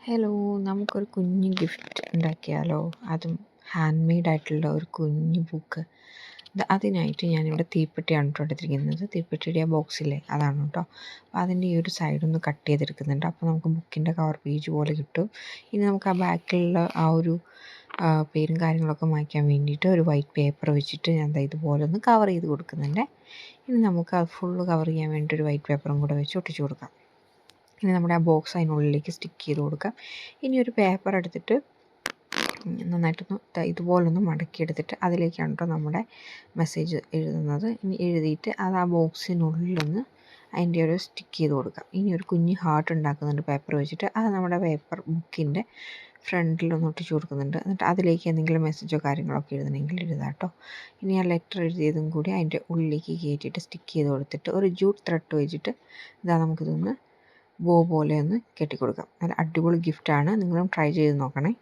Hello, നമുക്കൊരു കുഞ്ഞ് gift ഉണ്ടാക്കിയാലോ? അതും ഹാൻഡ് മെയ്ഡ് ആയിട്ടുള്ള ഒരു കുഞ്ഞ് ബുക്ക്. അതിനായിട്ട് ഞാനിവിടെ തീപ്പെട്ടിയാണ് കേട്ടോ എടുത്തിരിക്കുന്നത്. തീപ്പെട്ടിയുടെ ആ ബോക്സില്ലേ, അതാണ് കേട്ടോ. അപ്പോൾ അതിൻ്റെ ഈ ഒരു സൈഡൊന്ന് കട്ട് ചെയ്തെടുക്കുന്നുണ്ട്. അപ്പോൾ നമുക്ക് ബുക്കിൻ്റെ കവർ പേജ് പോലെ കിട്ടും. ഇനി നമുക്ക് ആ ബാക്കിലുള്ള ആ ഒരു പേരും കാര്യങ്ങളൊക്കെ മായ്ക്കാൻ വേണ്ടിയിട്ട് ഒരു വൈറ്റ് പേപ്പർ വെച്ചിട്ട് ഞാൻ ഇതുപോലെ ഒന്ന് കവർ ചെയ്ത് കൊടുക്കുന്നുണ്ട്. ഇനി നമുക്ക് അത് ഫുള്ള് കവർ ചെയ്യാൻ വേണ്ടി ഒരു വൈറ്റ് പേപ്പറും കൂടെ വെച്ച് ഒട്ടിച്ച് കൊടുക്കാം. ഇനി നമ്മുടെ ആ ബോക്സ് അതിനുള്ളിലേക്ക് സ്റ്റിക്ക് ചെയ്ത് കൊടുക്കാം. ഇനി ഒരു പേപ്പർ എടുത്തിട്ട് നന്നായിട്ടൊന്ന് ഇതുപോലൊന്ന് മടക്കിയെടുത്തിട്ട് അതിലേക്കാണ് കേട്ടോ നമ്മുടെ മെസ്സേജ് എഴുതുന്നത്. ഇനി എഴുതിയിട്ട് അത് ആ ബോക്സിനുള്ളിലൊന്ന് അതിൻ്റെ ഒരു സ്റ്റിക്ക് ചെയ്ത് കൊടുക്കാം. ഇനി ഒരു കുഞ്ഞ് ഹാർട്ട് ഉണ്ടാക്കുന്നുണ്ട് പേപ്പർ വെച്ചിട്ട്. അത് നമ്മുടെ പേപ്പർ ബുക്കിൻ്റെ ഫ്രണ്ടിലൊന്ന് ഒട്ടിച്ച് കൊടുക്കുന്നുണ്ട്. എന്നിട്ട് അതിലേക്ക് എന്തെങ്കിലും മെസ്സേജോ കാര്യങ്ങളൊക്കെ എഴുതണമെങ്കിൽ എഴുതാം കേട്ടോ. ഇനി ആ ലെറ്റർ എഴുതിയതും കൂടി അതിൻ്റെ ഉള്ളിലേക്ക് കയറ്റിയിട്ട് സ്റ്റിക്ക് ചെയ്ത് കൊടുത്തിട്ട് ഒരു ജൂട്ട് ത്രെഡ് വെച്ചിട്ട് നമുക്കിതൊന്ന് ബോ പോലെ ഒന്ന് കെട്ടിക്കൊടുക്കാം. നല്ല അടിപൊളി ഗിഫ്റ്റാണ്. നിങ്ങളും ട്രൈ ചെയ്ത് നോക്കണേ.